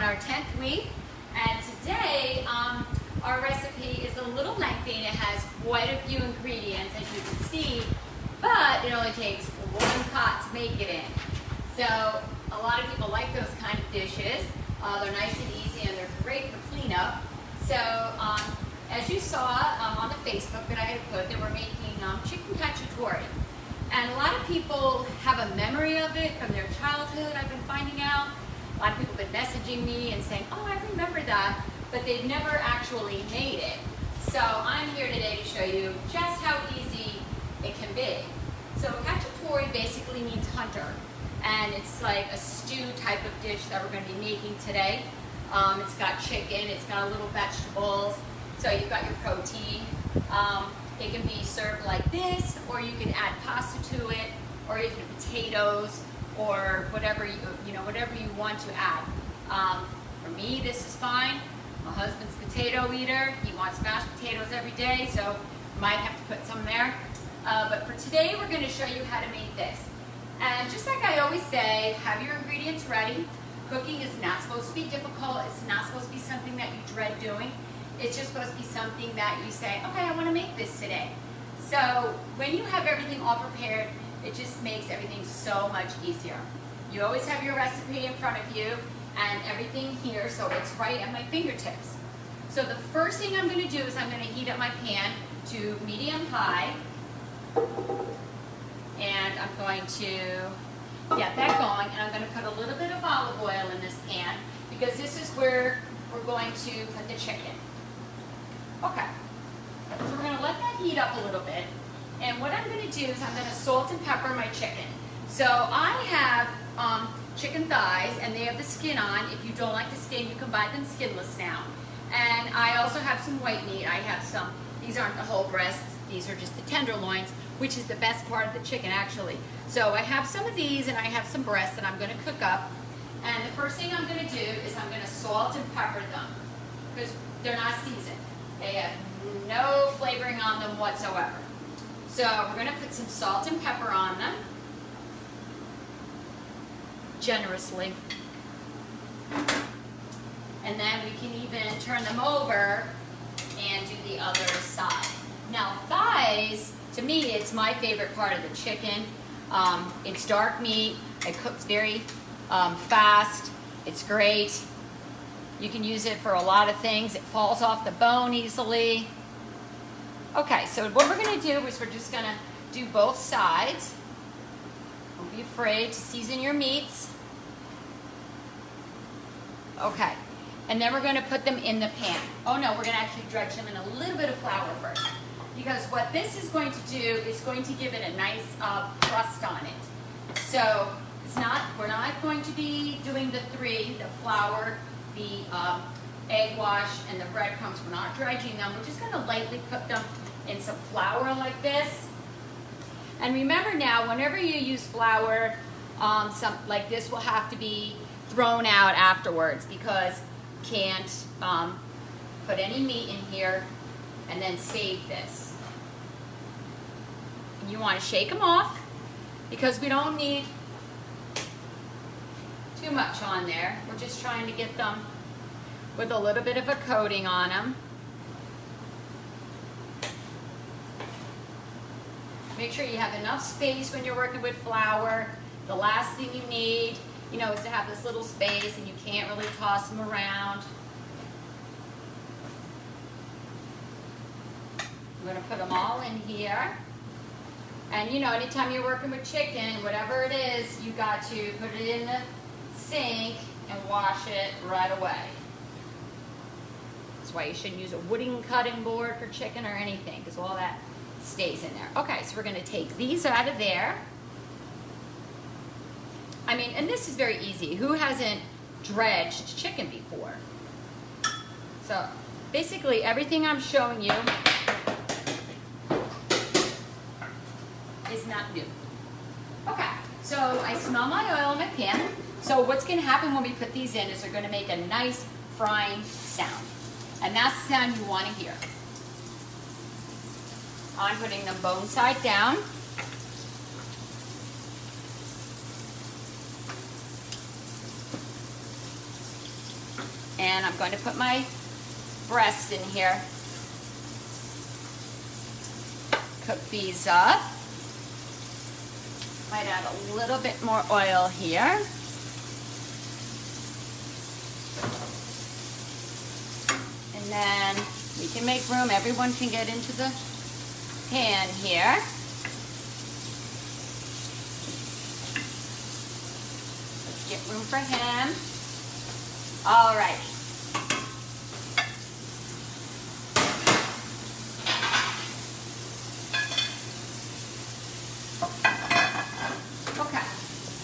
our 10th week, and today our recipe is a little lengthy and it has quite a few ingredients, as you can see, but it only takes one pot to make it in. So a lot of people like those kind of dishes. They're nice and easy and they're great for cleanup. So as you saw on the Facebook that I had put, they were making chicken cacciatore. And a lot of people have a memory of it from their childhood, I've been finding out. A lot of people have been messaging me and saying, oh, I remember that, but they've never actually made it. So I'm here today to show you just how easy it can be. So cacciatore basically means hunter, and it's like a stew type of dish that we're going to be making today. It's got chicken, it's got little vegetables, so you've got your protein. It can be served like this, or you can add pasta to it, or even potatoes, or whatever whatever you want to add. For me, this is fine. My husband's a potato eater. He wants mashed potatoes every day, so might have to put some there. But for today, we're going to show you how to make this. And just like I always say, have your ingredients ready. Cooking is not supposed to be difficult. It's not supposed to be something that you dread doing. It's just supposed to be something that you say, okay, I want to make this today. So when you have everything all prepared, it just makes everything so much easier. You always have your recipe in front of you and everything here, so it's right at my fingertips. So the first thing I'm going to do is I'm going to heat up my pan to medium high. And I'm going to get that going, and I'm going to put a little bit of olive oil in this pan because this is where we're going to put the chicken. Okay, so we're going to let that heat up a little bit, and what I'm going to do is I'm going to salt and pepper my chicken. So I have chicken thighs, and they have the skin on. If you don't like the skin, you can buy them skinless now. And I also have some white meat. I have some, these aren't the whole breasts, these are just the tenderloins, which is the best part of the chicken actually. So I have some of these and I have some breasts that I'm going to cook up. And the first thing I'm going to do is I'm going to salt and pepper them because they're not seasoned. They have no flavoring on them whatsoever. So we're going to put some salt and pepper on them generously. And then we can even turn them over and do the other side. Now thighs, to me, it's my favorite part of the chicken. It's dark meat. It cooks very fast. It's great. You can use it for a lot of things. It falls off the bone easily. Okay, so what we're going to do is we're just going to do both sides. Don't be afraid to season your meats. Okay, and then we're going to put them in the pan. Oh no, we're going to actually dredge them in a little bit of flour first. Because what this is going to do is going to give it a nice crust on it. So we're not going to be doing the flour, the egg wash, and the breadcrumbs. We're not dredging them. We're just going to lightly cook them in some flour like this. And remember now, whenever you use flour, like this will have to be thrown out afterwards because you can't put any meat in here and then save this. You want to shake them off because we don't need too much on there. We're just trying to get them with a little bit of a coating on them. Make sure you have enough space when you're working with flour. The last thing you need, is to have this little space and you can't really toss them around. I'm going to put them all in here. And anytime you're working with chicken, whatever it is, you got to put it in the sink and wash it right away. That's why you shouldn't use a wooden cutting board for chicken or anything, because all that stays in there. Okay, so we're going to take these out of there. And this is very easy. Who hasn't dredged chicken before? So basically everything I'm showing you is not new. Okay, so I smell my oil in my pan. So what's going to happen when we put these in is they're going to make a nice frying sound. And that's the sound you want to hear. I'm putting them bone side down. And I'm going to put my breast in here. Cook these up. Might add a little bit more oil here. And then we can make room. Everyone can get into the pan here. Let's get room for him. All right. Okay.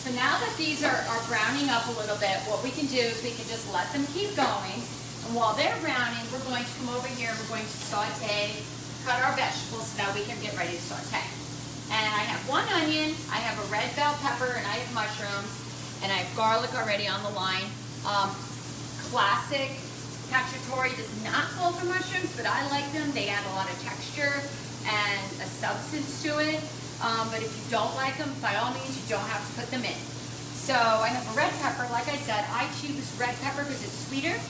So now that these are browning up a little bit, what we can do is we can just let them keep going. And while they're browning, we're going to come over here and we're going to saute, cut our vegetables so now we can get ready to saute. And I have 1 onion, I have a red bell pepper, and I have mushrooms, and I have garlic already on the line. Classic cacciatore does not call for mushrooms, but I like them. They add a lot of texture and a substance to it. But if you don't like them, by all means, you don't have to put them in. So I have a red pepper. Like I said, I choose red pepper because it's sweeter.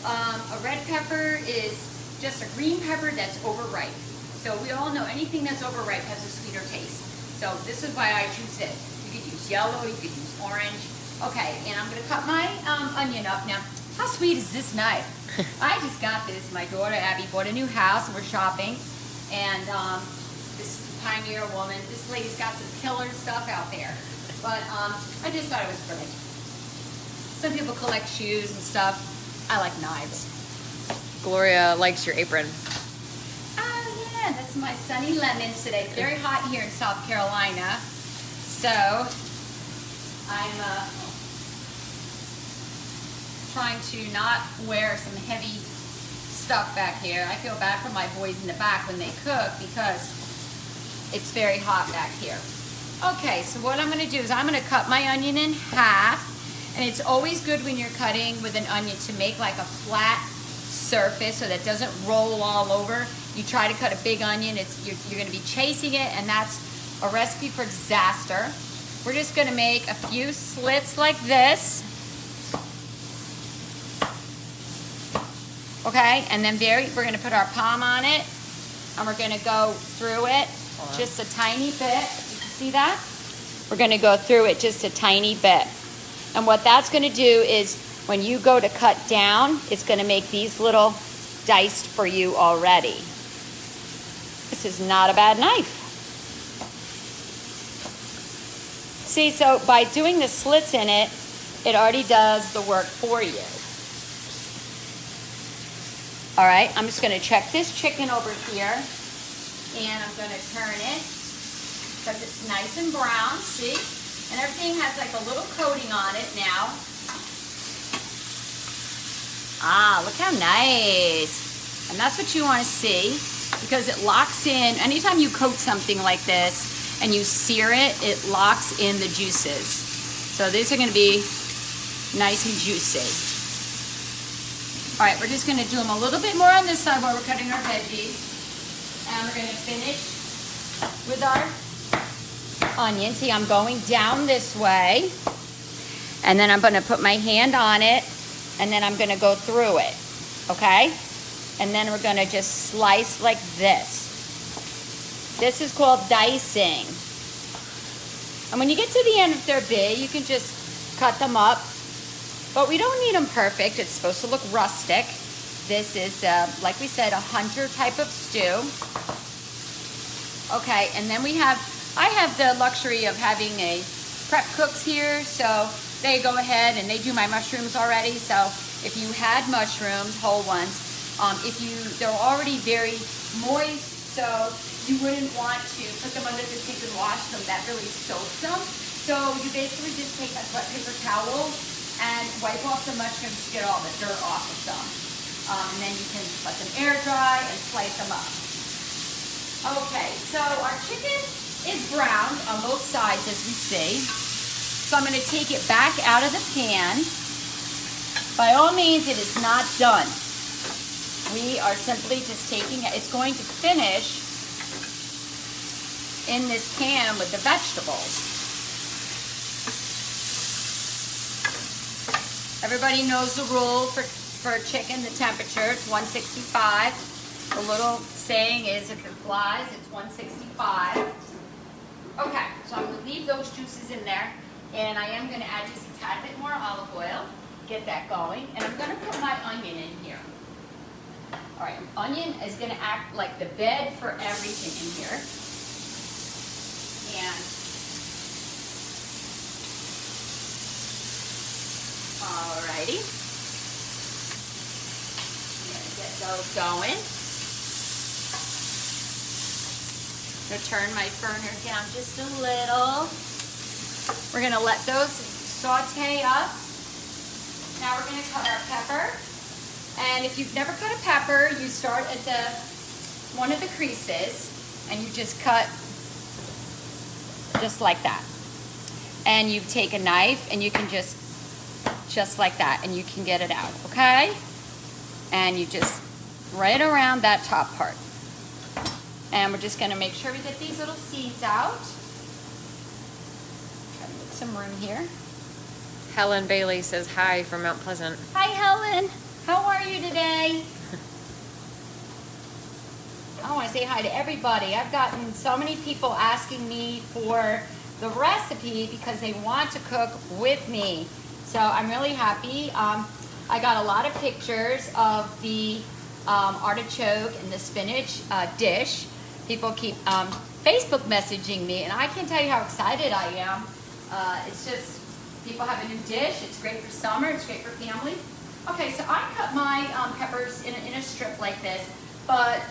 A red pepper is just a green pepper that's overripe. So we all know anything that's overripe has a sweeter taste. So this is why I choose this. You could use yellow, you could use orange. Okay, and I'm gonna cut my onion up now. How sweet is this knife? I just got this. My daughter Abby bought a new house and we're shopping. And this pioneer woman, this lady's got some killer stuff out there. But I just thought it was great. Some people collect shoes and stuff. I like knives. Gloria likes your apron. Oh yeah, that's my Sunny Lemons today. It's very hot here in South Carolina. So I'm trying to not wear some heavy stuff back here. I feel bad for my boys in the back when they cook because it's very hot back here. Okay, so what I'm going to do is I'm going to cut my onion in half. And it's always good when you're cutting with an onion to make like a flat surface so that it doesn't roll all over. You try to cut a big onion, you're going to be chasing it, and that's a recipe for disaster. We're just going to make a few slits like this. Okay, and then we're going to put our palm on it, and we're going to go through it just a tiny bit. You can see that? We're going to go through it just a tiny bit. And what that's going to do is when you go to cut down, it's going to make these little diced for you already. This is not a bad knife. See, so by doing the slits in it, it already does the work for you. All right, I'm just going to check this chicken over here, and I'm going to turn it because it's nice and brown, see? And everything has like a little coating on it now. Ah, look how nice. And that's what you want to see because it locks in. Anytime you coat something like this and you sear it, it locks in the juices. So these are going to be nice and juicy. All right, we're just going to do them a little bit more on this side while we're cutting our veggies. And we're going to finish with our onion. See, I'm going down this way, and then I'm going to put my hand on it, and then I'm going to go through it, okay? And then we're going to just slice like this. This is called dicing. And when you get to the end, if they're big, you can just cut them up, but we don't need them perfect. It's supposed to look rustic. This is, like we said, a hunter type of stew. Okay, and then I have the luxury of having a prep cooks here, so they go ahead and they do my mushrooms already. So if you had mushrooms, whole ones, they're already very moist, so you wouldn't want to put them under the sink and wash them. That really soaks them. So you basically just take a wet paper towel and wipe off the mushrooms to get all the dirt off of them. And then you can let them air dry and slice them up. Okay, so our chicken is browned on both sides, as we see. So I'm going to take it back out of the pan. By all means, it is not done. We are simply just taking it. It's going to finish in this pan with the vegetables. Everybody knows the rule for for chicken, the temperature, it's 165. The little saying is if it flies, it's 165. Okay, so I'm gonna leave those juices in there, and I am gonna add just a tad bit more olive oil, get that going, and I'm gonna put my onion in here. All right, onion is gonna act like the bed for everything in here. And alrighty, I'm gonna get those going. I'm gonna turn my burner down just a little. We're gonna let those saute up. Now we're gonna cut our pepper. And if you've never cut a pepper, you start at one of the creases and you just cut just like that. And you take a knife and you can just like that, and you can get it out, okay? And you just right around that top part. And we're just gonna make sure we get these little seeds out. Try to make some room here. Helen Bailey says hi from Mount Pleasant. Hi, Helen. How are you today? I want to say hi to everybody. I've gotten so many people asking me for the recipe because they want to cook with me. So I'm really happy. I got a lot of pictures of the artichoke and the spinach dish. People keep Facebook messaging me, and I can't tell you how excited I am. It's just, people have a new dish. It's great for summer. It's great for family. Okay, so I cut my peppers in a strip like this, but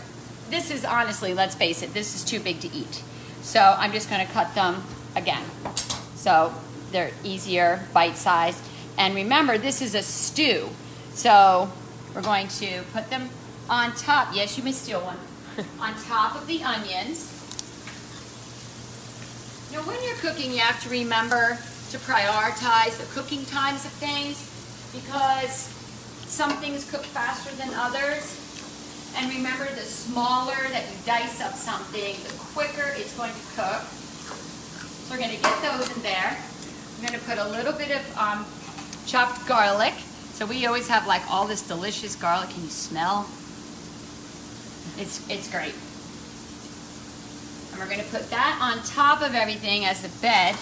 this is honestly, let's face it, this is too big to eat. So I'm just gonna cut them again. So they're easier, bite-sized. And remember, this is a stew. So we're going to put them on top. Yes, you may steal one. On top of the onions. You know, when you're cooking, you have to remember to prioritize the cooking times of things, because some things cook faster than others. And remember, the smaller that you dice up something, the quicker it's going to cook. So we're going to get those in there. I'm going to put a little bit of chopped garlic. So we always have like all this delicious garlic. Can you smell? It's great. And we're going to put that on top of everything as a bed.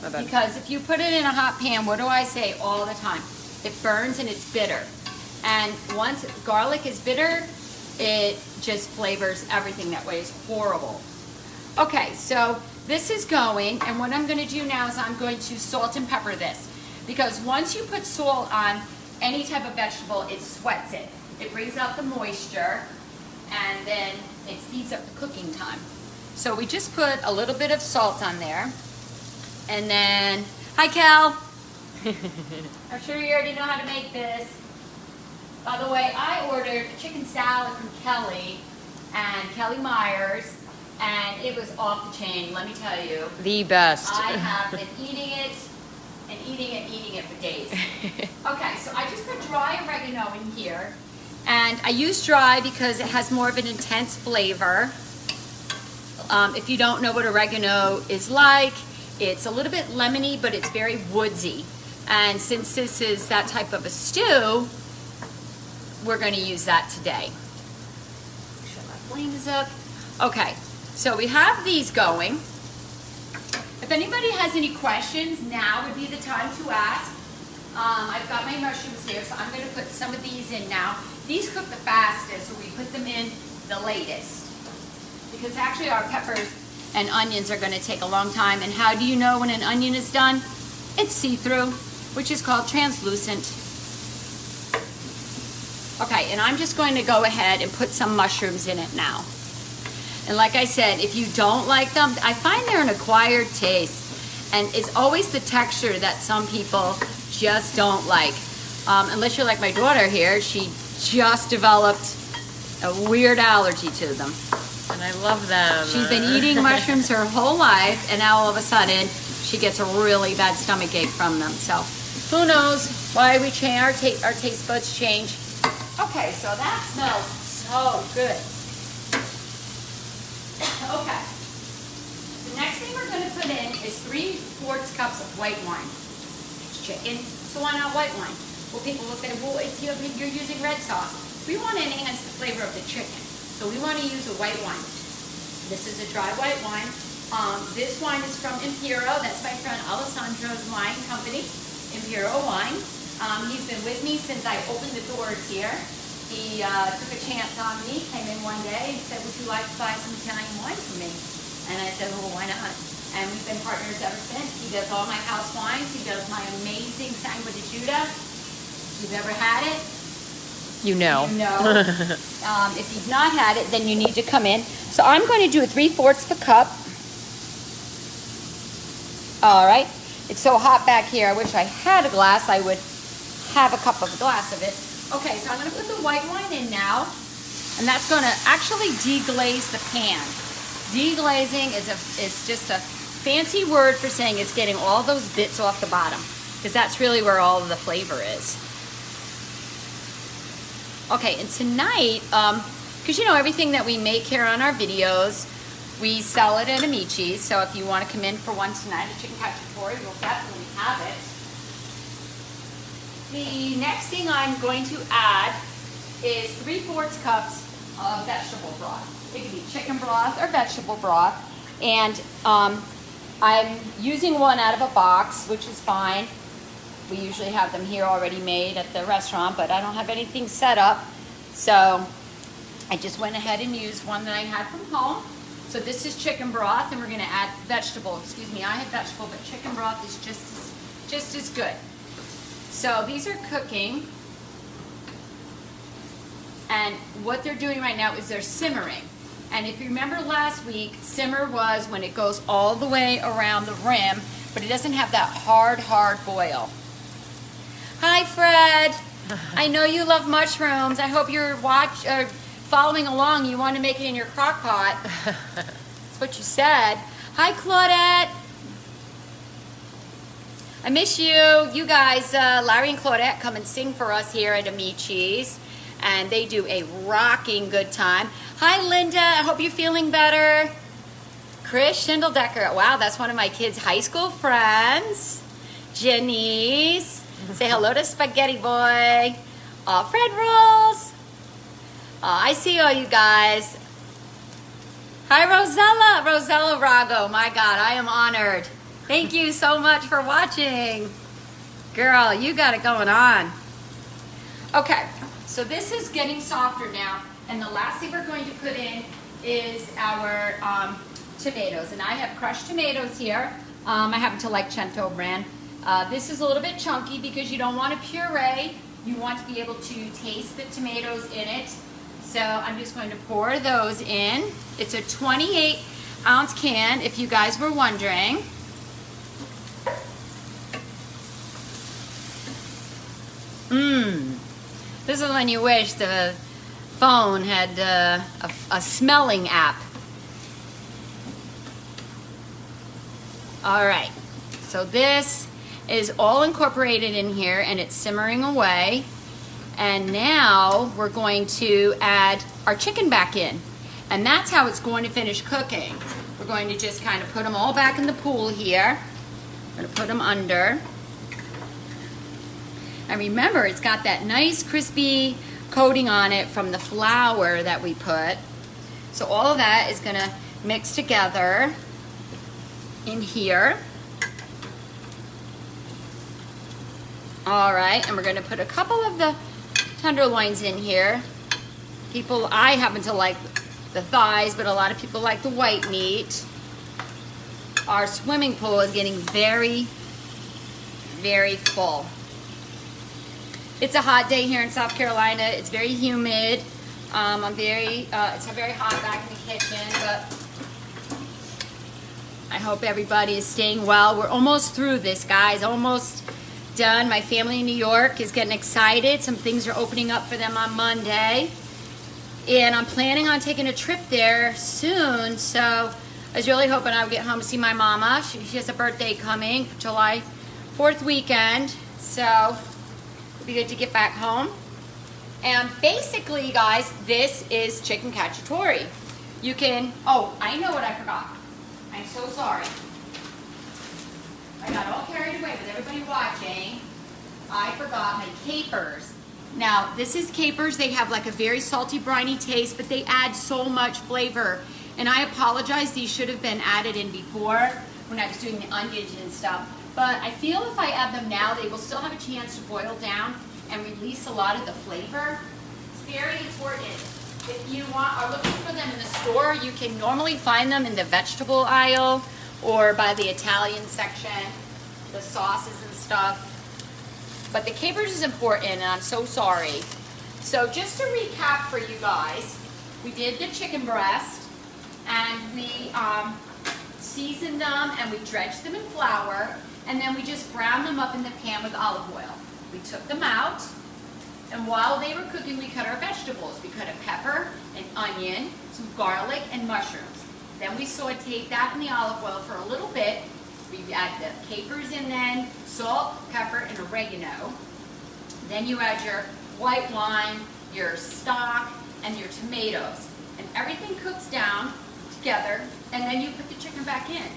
Because if you put it in a hot pan, what do I say all the time? It burns and it's bitter. And once garlic is bitter, it just flavors everything that way. It's horrible. Okay, so this is going, and what I'm going to do now is I'm going to salt and pepper this. Because once you put salt on any type of vegetable, it sweats it. It brings out the moisture, and then it speeds up the cooking time. So we just put a little bit of salt on there. And then, hi Cal. I'm sure you already know how to make this. By the way, I ordered a chicken salad from Kelly and Kelly Myers, and it was off the chain, let me tell you. The best. I have been eating it and eating it for days. Okay, so I just put dry oregano in here. And I use dry because it has more of an intense flavor. If you don't know what oregano is like, it's a little bit lemony, but it's very woodsy. And since this is that type of a stew, we're going to use that today. Make sure my flame is up. Okay, so we have these going. If anybody has any questions, now would be the time to ask. I've got my mushrooms here, so I'm going to put some of these in now. These cook the fastest, so we put them in the latest. Because actually our peppers and onions are going to take a long time. And how do you know when an onion is done? It's see-through, which is called translucent. Okay, and I'm just going to go ahead and put some mushrooms in it now. And like I said, if you don't like them, I find they're an acquired taste. And it's always the texture that some people just don't like. Unless you're like my daughter here, she just developed a weird allergy to them. And I love them. She's been eating mushrooms her whole life, and now all of a sudden, she gets a really bad stomach ache from them. So, who knows why we change our taste buds change. Okay, so that smells so good. Okay. The next thing we're going to put in is 3/4 cups of white wine. It's chicken, so why not white wine? Well, people will say, well, if you're using red sauce. We want to enhance the flavor of the chicken. So we want to use a white wine. This is a dry white wine. This wine is from Impero. That's my friend Alessandro's wine company, Impero Wine. He's been with me since I opened the doors here. He took a chance on me, came in one day and said, would you like to buy some Italian wine for me? And I said, well, why not? And we've been partners ever since. He does all my house wines. He does my amazing Sangue di Giuda. If you've ever had it, You know. you know. If you've not had it, then you need to come in. So I'm going to do a 3/4 of a cup. All right. It's so hot back here. I wish I had a glass. I would have a cup of a glass of it. Okay, so I'm going to put the white wine in now. And that's going to actually deglaze the pan. Deglazing is just a fancy word for saying it's getting all those bits off the bottom. Because that's really where all of the flavor is. Okay, and tonight, because you know everything that we make here on our videos, we sell it at Amici's. So if you want to come in for one tonight at Chicken Cacciatore, you'll definitely have it. The next thing I'm going to add is 3/4 cups of vegetable broth. It can be chicken broth or vegetable broth. And I'm using one out of a box, which is fine. We usually have them here already made at the restaurant, but I don't have anything set up. So I just went ahead and used one that I had from home. So this is chicken broth, and we're going to add vegetable. Excuse me, I had vegetable, but chicken broth is just as good. So these are cooking. And what they're doing right now is they're simmering. And if you remember last week, simmer was when it goes all the way around the rim, but it doesn't have that hard boil. Hi, Fred. I know you love mushrooms. I hope you're following along. You want to make it in your crock pot. That's what you said. Hi, Claudette. I miss you. You guys, Larry and Claudette come and sing for us here at Amici's. And they do a rocking good time. Hi, Linda. I hope you're feeling better. Chris Schindeldecker. Wow, that's one of my kids' high school friends. Janice. Say hello to Spaghetti Boy. Fred Rolls. I see all you guys. Hi, Rosella. Rosella Rago. My God, I am honored. Thank you so much for watching. Girl, you got it going on. Okay, so this is getting softer now. And the last thing we're going to put in is our tomatoes. And I have crushed tomatoes here. I happen to like Cento brand. This is a little bit chunky because you don't want a puree. You want to be able to taste the tomatoes in it. So I'm just going to pour those in. It's a 28-ounce can, if you guys were wondering. This is when you wish the phone had a smelling app. All right, so this is all incorporated in here and it's simmering away. And now we're going to add our chicken back in. And that's how it's going to finish cooking. We're going to just kind of put them all back in the pool here. I'm going to put them under. And remember, it's got that nice crispy coating on it from the flour that we put. So all of that is going to mix together in here. All right, and we're going to put a couple of the tenderloins in here. I happen to like the thighs, but a lot of people like the white meat. Our swimming pool is getting very, very full. It's a hot day here in South Carolina. It's very humid. It's very hot back in the kitchen, but I hope everybody is staying well. We're almost through this, guys. Almost done. My family in New York is getting excited. Some things are opening up for them on Monday. And I'm planning on taking a trip there soon. So I was really hoping I would get home to see my mama. She has a birthday coming for July 4th weekend. So it'll be good to get back home. And basically, guys, this is chicken cacciatore. You can, oh, I know what I forgot. I'm so sorry. I got all carried away with everybody watching. I forgot my capers. Now, this is capers. They have like a very salty, briny taste, but they add so much flavor. And I apologize, these should have been added in before when I was doing the onions and stuff. But I feel if I add them now, they will still have a chance to boil down and release a lot of the flavor. It's very important. If you are looking for them in the store, you can normally find them in the vegetable aisle or by the Italian section, the sauces and stuff. But the capers is important, and I'm so sorry. So just to recap for you guys, we did the chicken breast, and we seasoned them, and we dredged them in flour, and then we just browned them up in the pan with olive oil. We took them out, and while they were cooking, we cut our vegetables. We cut a pepper, an onion, some garlic, and mushrooms. Then we sauteed that in the olive oil for a little bit. We add the capers in then, salt, pepper, and oregano. Then you add your white wine, your stock, and your tomatoes. And everything cooks down together, and then you put the chicken back in.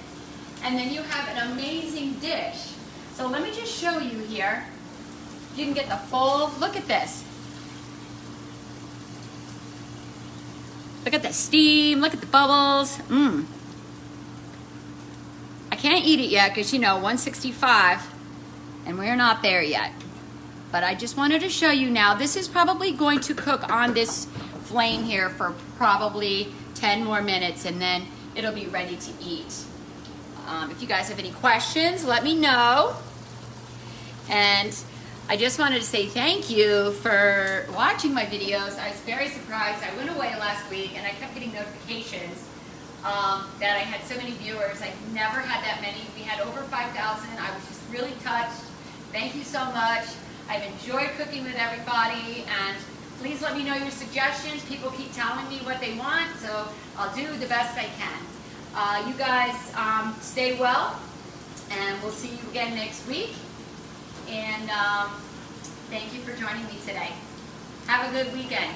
And then you have an amazing dish. So let me just show you here. You can get the full, look at this. Look at the steam, look at the bubbles. I can't eat it yet because, 165, and we're not there yet. But I just wanted to show you now. This is probably going to cook on this flame here for probably 10 more minutes, and then it'll be ready to eat. If you guys have any questions, let me know. And I just wanted to say thank you for watching my videos. I was very surprised. I went away last week, and I kept getting notifications that I had so many viewers. I never had that many. We had over 5,000. I was just really touched. Thank you so much. I've enjoyed cooking with everybody, and please let me know your suggestions. People keep telling me what they want, so I'll do the best I can. You guys stay well, and we'll see you again next week. And thank you for joining me today. Have a good weekend.